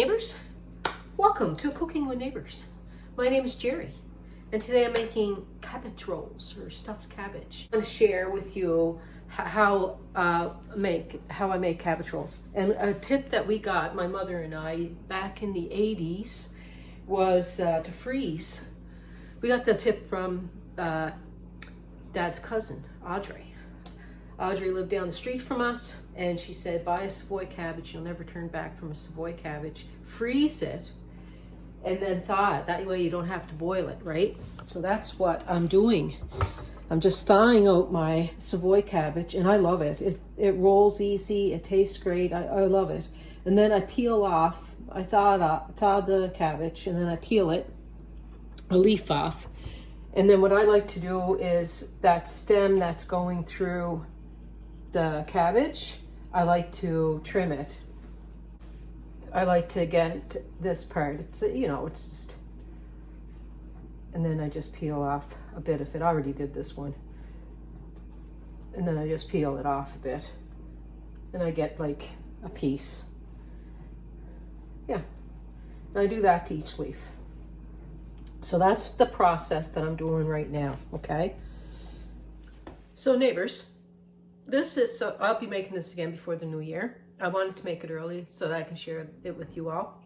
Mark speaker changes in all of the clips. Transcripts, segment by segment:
Speaker 1: neighbors, welcome to Cooking with Neighbors. My name is Jerry, and today I'm making cabbage rolls or stuffed cabbage. I'm going to share with you how I make cabbage rolls. And a tip that we got, my mother and I, back in the 80s was to freeze. We got the tip from Dad's cousin, Audrey. Audrey lived down the street from us, and she said, buy a Savoy cabbage. You'll never turn back from a Savoy cabbage. Freeze it, and then thaw it. That way you don't have to boil it, right? So that's what I'm doing. I'm just thawing out my Savoy cabbage, and I love it. It rolls easy. It tastes great. I love it. And then I peel off. I thaw the cabbage, and then I peel it, a leaf off. And then what I like to do is that stem that's going through the cabbage, I like to trim it. I like to get this part. It's just, and then I just peel off a bit of it. I already did this one. And then I just peel it off a bit. And I get like a piece. Yeah. And I do that to each leaf. So that's the process that I'm doing right now, okay? So neighbors, this is, I'll be making this again before the new year. I wanted to make it early so that I can share it with you all.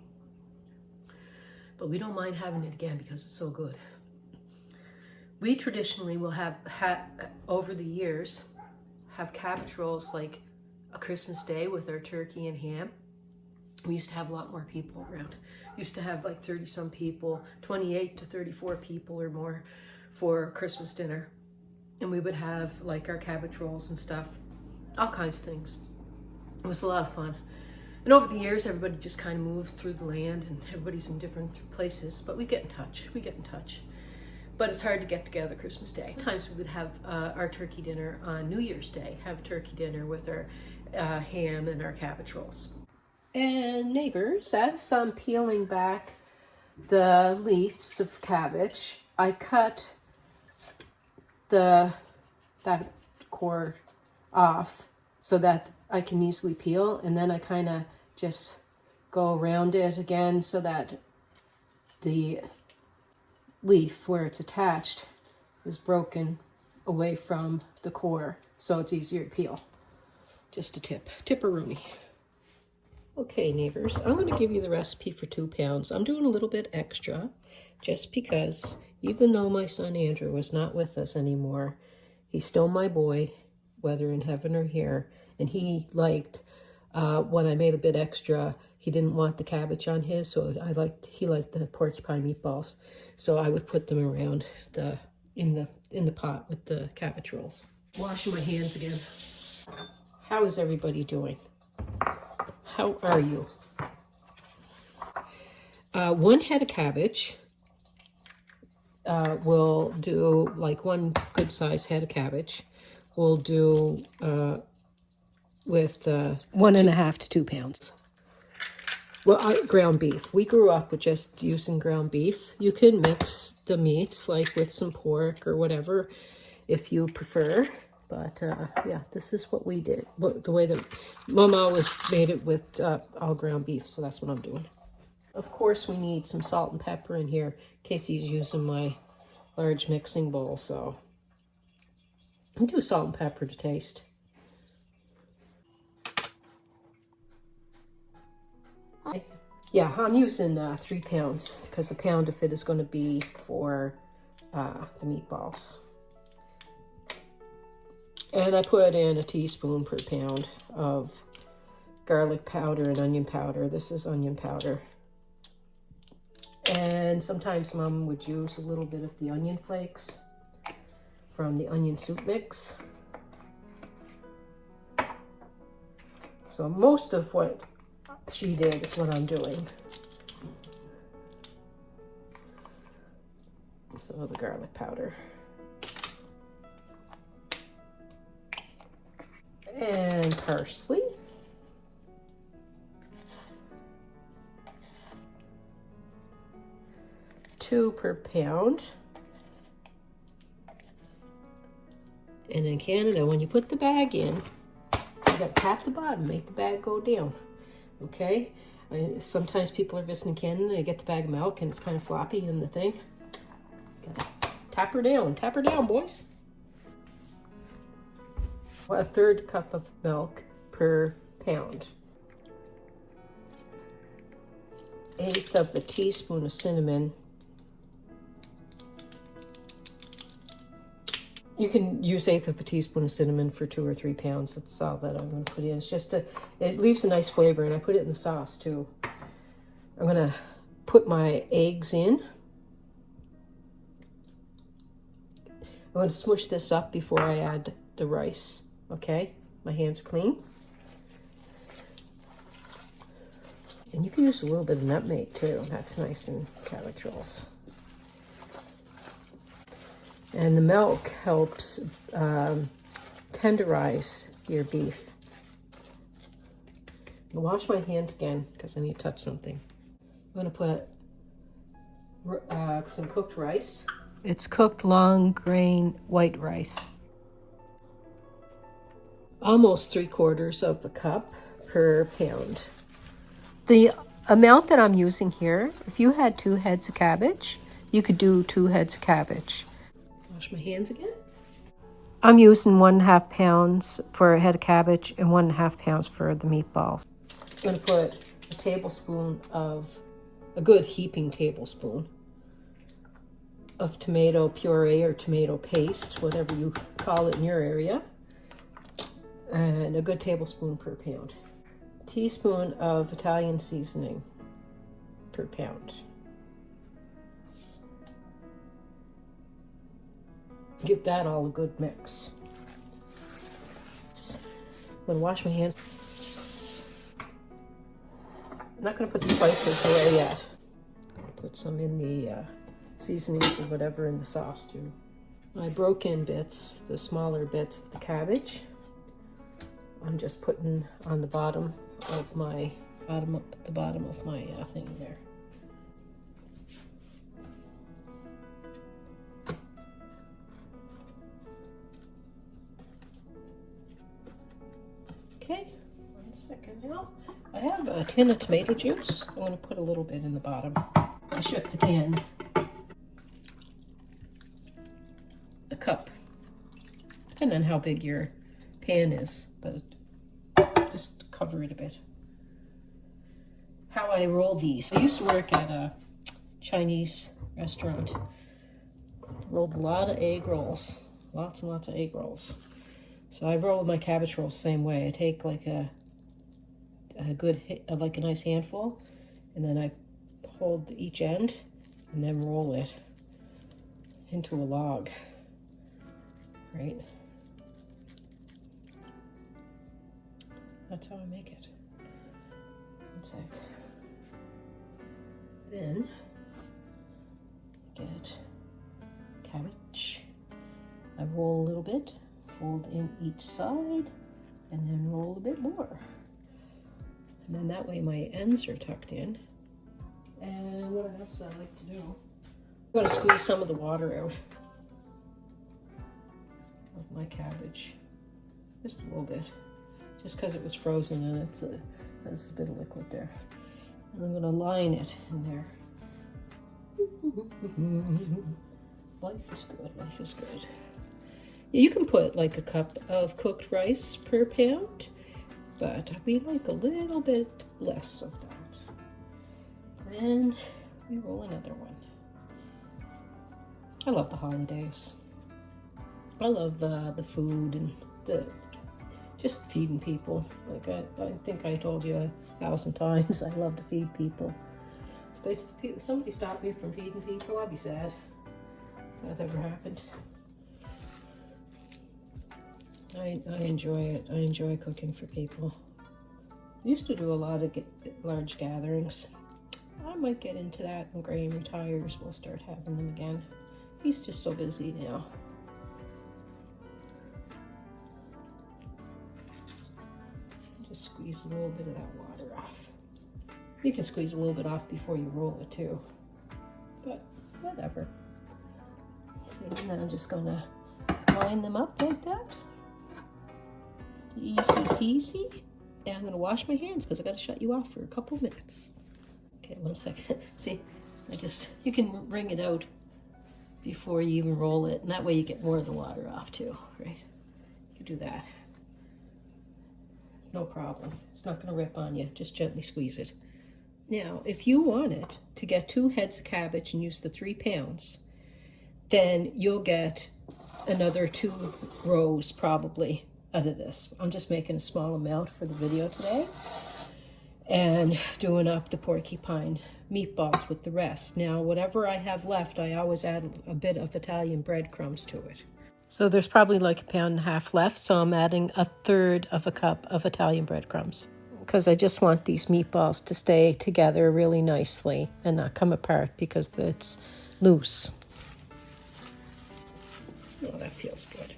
Speaker 1: But we don't mind having it again because it's so good. We traditionally will have over the years, have cabbage rolls like a Christmas Day with our turkey and ham. We used to have a lot more people around. Used to have like 30 some people, 28 to 34 people or more for Christmas dinner. And we would have like our cabbage rolls and stuff, all kinds of things. It was a lot of fun. And over the years, everybody just kind of moves through the land and everybody's in different places, but we get in touch, But it's hard to get together Christmas Day. Sometimes we would have our turkey dinner on New Year's Day, have turkey dinner with our ham and our cabbage rolls. And neighbors, as I'm peeling back the leaves of cabbage, I cut that core off so that I can easily peel, and then I kind of just go around it again so that the leaf where it's attached is broken away from the core, so it's easier to peel. Just a tip-a-rooney. Okay, neighbors, I'm going to give you the recipe for 2 pounds. I'm doing a little bit extra just because even though my son Andrew was not with us anymore, he's still my boy, whether in heaven or here, and he liked when I made a bit extra. He didn't want the cabbage on his, so he liked the porcupine meatballs, so I would put them around in the pot with the cabbage rolls. Washing my hands again. How is everybody doing? How are you? 1 head of cabbage will do, like 1 good size head of cabbage. We'll do with 1.5 to 2 pounds. Well, ground beef. We grew up with just using ground beef. You can mix the meats like with some pork or whatever if you prefer. But yeah, this is what we did. The way that Mom always made it with all ground beef, so that's what I'm doing. Of course, we need some salt and pepper in here. Casey's using my large mixing bowl, so I'll do salt and pepper to taste. Yeah, I'm using 3 pounds because a pound of it is going to be for the meatballs. And I put in a teaspoon per pound of garlic powder and onion powder. This is onion powder. And sometimes Mom would use a little bit of the onion flakes from the onion soup mix. So most of what she did is what I'm doing. So the garlic powder. And parsley. $2 per pound. And in Canada, when you put the bag in, you gotta tap the bottom, make the bag go down. Okay? Sometimes people are visiting Canada, they get the bag of milk and it's kind of floppy in the thing. Gotta tap her down, boys. 1/3 cup of milk per pound. 1/8 of a teaspoon of cinnamon. You can use 1/8 of a teaspoon of cinnamon for 2 or 3 pounds. That's all that I'm going to put in. It's just it leaves a nice flavor, and I put it in the sauce too. I'm going to put my eggs in. I'm going to smush this up before I add the rice. Okay, my hands are clean. And you can use a little bit of nutmeg too. That's nice in cabbage rolls. And the milk helps tenderize your beef. I'll wash my hands again because I need to touch something. I'm going to put some cooked rice. It's cooked long grain white rice. Almost 3/4 of a cup per pound. The amount that I'm using here, if you had 2 heads of cabbage, you could do 2 heads of cabbage. Wash my hands again. I'm using 1.5 pounds for a head of cabbage and 1.5 pounds for the meatballs. I'm going to put a tablespoon of, a good heaping tablespoon of tomato puree or tomato paste, whatever you call it in your area, and a good tablespoon per pound. A teaspoon of Italian seasoning per pound. Give that all a good mix. I'm going to wash my hands. I'm not going to put the spices away yet. I'm going to put some in the seasonings or whatever in the sauce too. I broke in bits, the smaller bits of the cabbage. I'm just putting on the bottom of my thing there. Okay, 1 second now. I have a tin of tomato juice. I'm going to put a little bit in the bottom. I shook the tin. A cup. Depending on how big your pan is, but just cover it a bit. How I roll these. I used to work at a Chinese restaurant. Rolled a lot of egg rolls. Lots and lots of egg rolls. So I roll my cabbage rolls the same way. I take like a nice handful, and then I hold each end and then roll it into a log, right? That's how I make it. 1 sec. Then get cabbage. I roll a little bit, fold in each side, and then roll a bit more. And then that way my ends are tucked in. And what else I like to do, I'm going to squeeze some of the water out of my cabbage. Just a little bit. Just because it was frozen and there's a bit of liquid there. And I'm going to line it in there. Life is good, life is good. You can put like a cup of cooked rice per pound, but we like a little bit less of that. And we roll another one. I love the holidays. I love the food and just feeding people. Like I think I told you 1,000 times, I love to feed people. If somebody stopped me from feeding people, I'd be sad if that ever happened. I enjoy it. I enjoy cooking for people. I used to do a lot of large gatherings. I might get into that when Graham retires. We'll start having them again. He's just so busy now. Just squeeze a little bit of that water off. You can squeeze a little bit off before you roll it too, but whatever. And then I'm just gonna line them up like that. Easy peasy. And I'm going to wash my hands because I got to shut you off for a couple minutes. Okay, 1 second. See, you can wring it out before you even roll it, and that way you get more of the water off too, right? You do that. No problem. It's not going to rip on you. Just gently squeeze it. Now, if you wanted to get 2 heads of cabbage and use the 3 pounds, then you'll get another 2 rows probably out of this. I'm just making a small amount for the video today and doing up the porcupine meatballs with the rest. Now, whatever I have left, I always add a bit of Italian breadcrumbs to it. So there's probably like 1.5 pounds left, so I'm adding 1/3 of a cup of Italian breadcrumbs because I just want these meatballs to stay together really nicely and not come apart because it's loose. Oh, that feels good.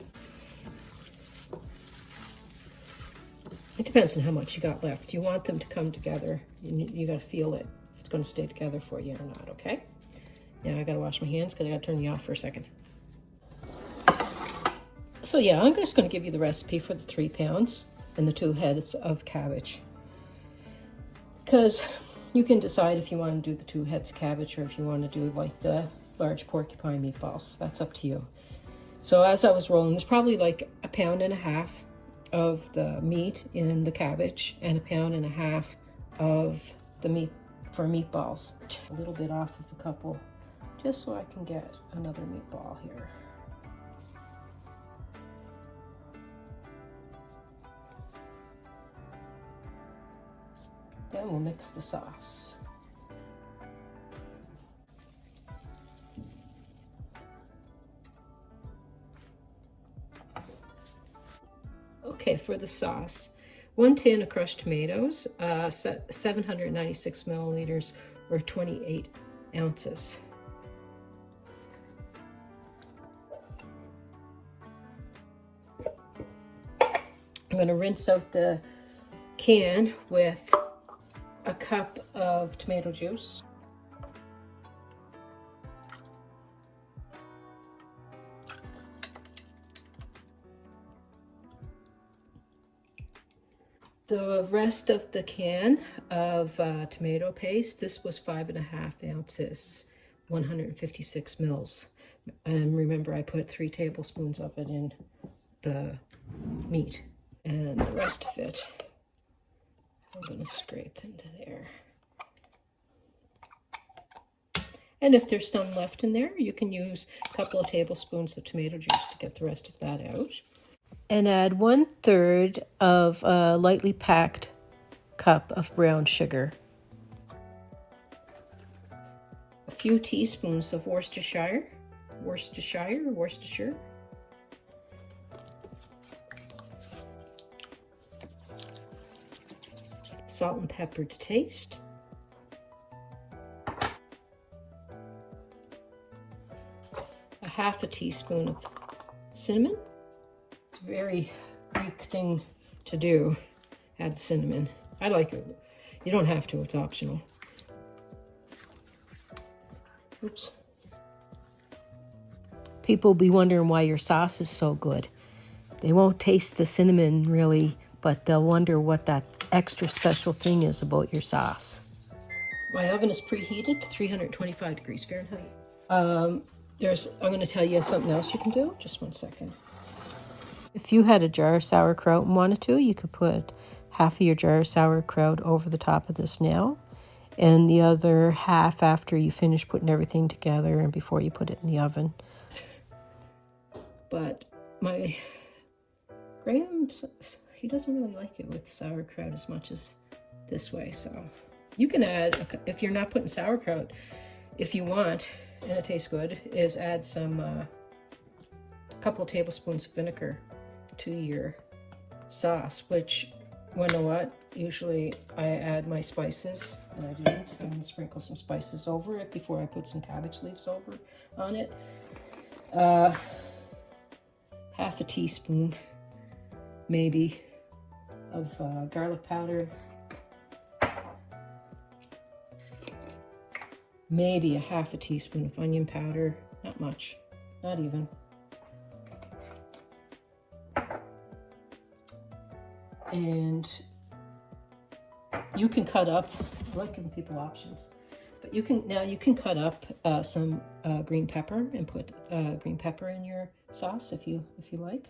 Speaker 1: It depends on how much you got left. You want them to come together. You got to feel it, if it's going to stay together for you or not, okay? Now I got to wash my hands because I got to turn you off for a second. So yeah, I'm just going to give you the recipe for the 3 pounds and the 2 heads of cabbage. Because you can decide if you want to do the 2 heads of cabbage or if you want to do like the large porcupine meatballs. That's up to you. So as I was rolling, there's probably like 1.5 pounds of the meat in the cabbage and 1.5 pounds of the meat for meatballs. A little bit off of a couple, just so I can get another meatball here. Then we'll mix the sauce. Okay, for the sauce, 1 tin of crushed tomatoes, 796 milliliters or 28 ounces. I'm going to rinse out the can with a cup of tomato juice. The rest of the can of tomato paste, this was 5.5 ounces, 156 mils. And remember, I put 3 tablespoons of it in the meat. And the rest of it, I'm going to scrape into there. And if there's some left in there, you can use a couple of tablespoons of tomato juice to get the rest of that out. And add 1/3 of a lightly packed cup of brown sugar. A few teaspoons of Worcestershire. Salt and pepper to taste. A 1/2 teaspoon of cinnamon. It's a very Greek thing to do, add cinnamon. I like it. You don't have to, it's optional. Oops. People will be wondering why your sauce is so good. They won't taste the cinnamon really, but they'll wonder what that extra special thing is about your sauce. My oven is preheated to 325 degrees Fahrenheit. I'm going to tell you something else you can do. Just 1 second. If you had a jar of sauerkraut and wanted to, you could put half of your jar of sauerkraut over the top of this now, and the other half after you finish putting everything together and before you put it in the oven. But my Graham, he doesn't really like it with sauerkraut as much as this way, so you can add, if you're not putting sauerkraut, if you want, and it tastes good, is add some, a couple of tablespoons of vinegar to your sauce, which, you know what, usually I add my spices that I didn't, and sprinkle some spices over it before I put some cabbage leaves over on it. 1/2 teaspoon maybe of garlic powder, maybe 1/2 teaspoon of onion powder, not much, not even. And you can cut up, I like giving people options, but you can cut up some green pepper and put green pepper in your sauce if you like.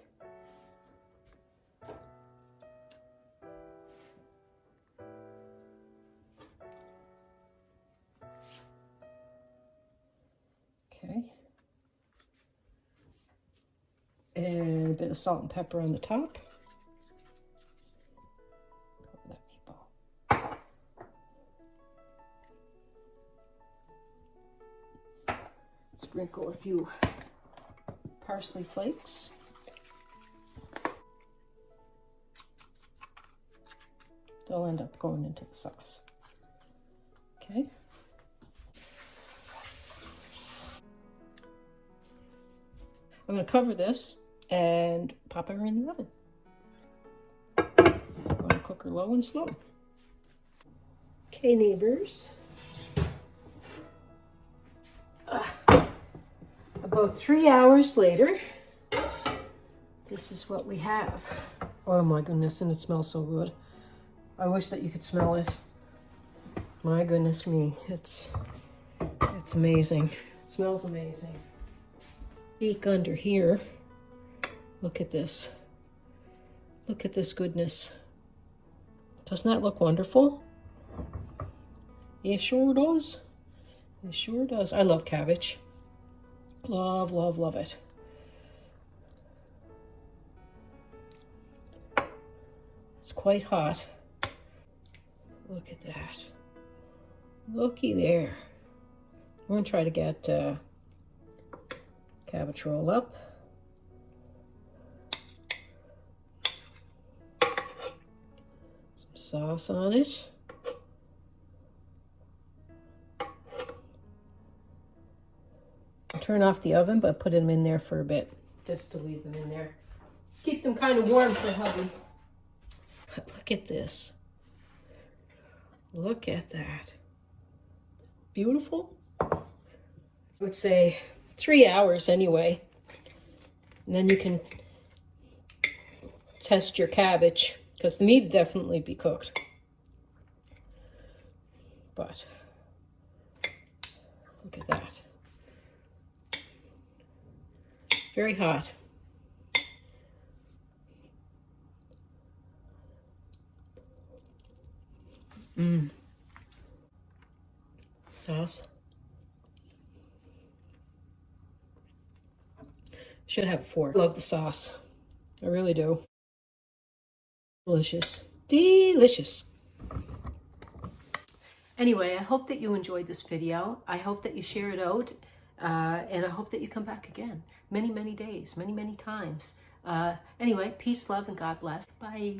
Speaker 1: Okay. And a bit of salt and pepper on the top. That meatball. Sprinkle a few parsley flakes. They'll end up going into the sauce. Okay. I'm going to cover this and pop her in the oven. I'm going to cook her low and slow. Okay, neighbors. About 3 hours later, this is what we have. Oh my goodness, and it smells so good. I wish that you could smell it. My goodness me, it's amazing. It smells amazing. Peek under here. Look at this. Look at this goodness. Doesn't that look wonderful? It sure does. It sure does. I love cabbage. Love, love, love it. It's quite hot. Look at that. Looky there. We're going to try to get cabbage roll up. Some sauce on it. Turn off the oven, but put them in there for a bit, just to leave them in there. Keep them kind of warm for hubby. But look at this. Look at that. Beautiful. I would say 3 hours anyway. And then you can test your cabbage, because the meat would definitely be cooked. But look at that. Very hot. Sauce. Should have a fork. Love the sauce. I really do. Delicious. Delicious. Anyway, I hope that you enjoyed this video. I hope that you share it out. And I hope that you come back again. Many, many days. Many, many times. Anyway, peace, love, and God bless. Bye.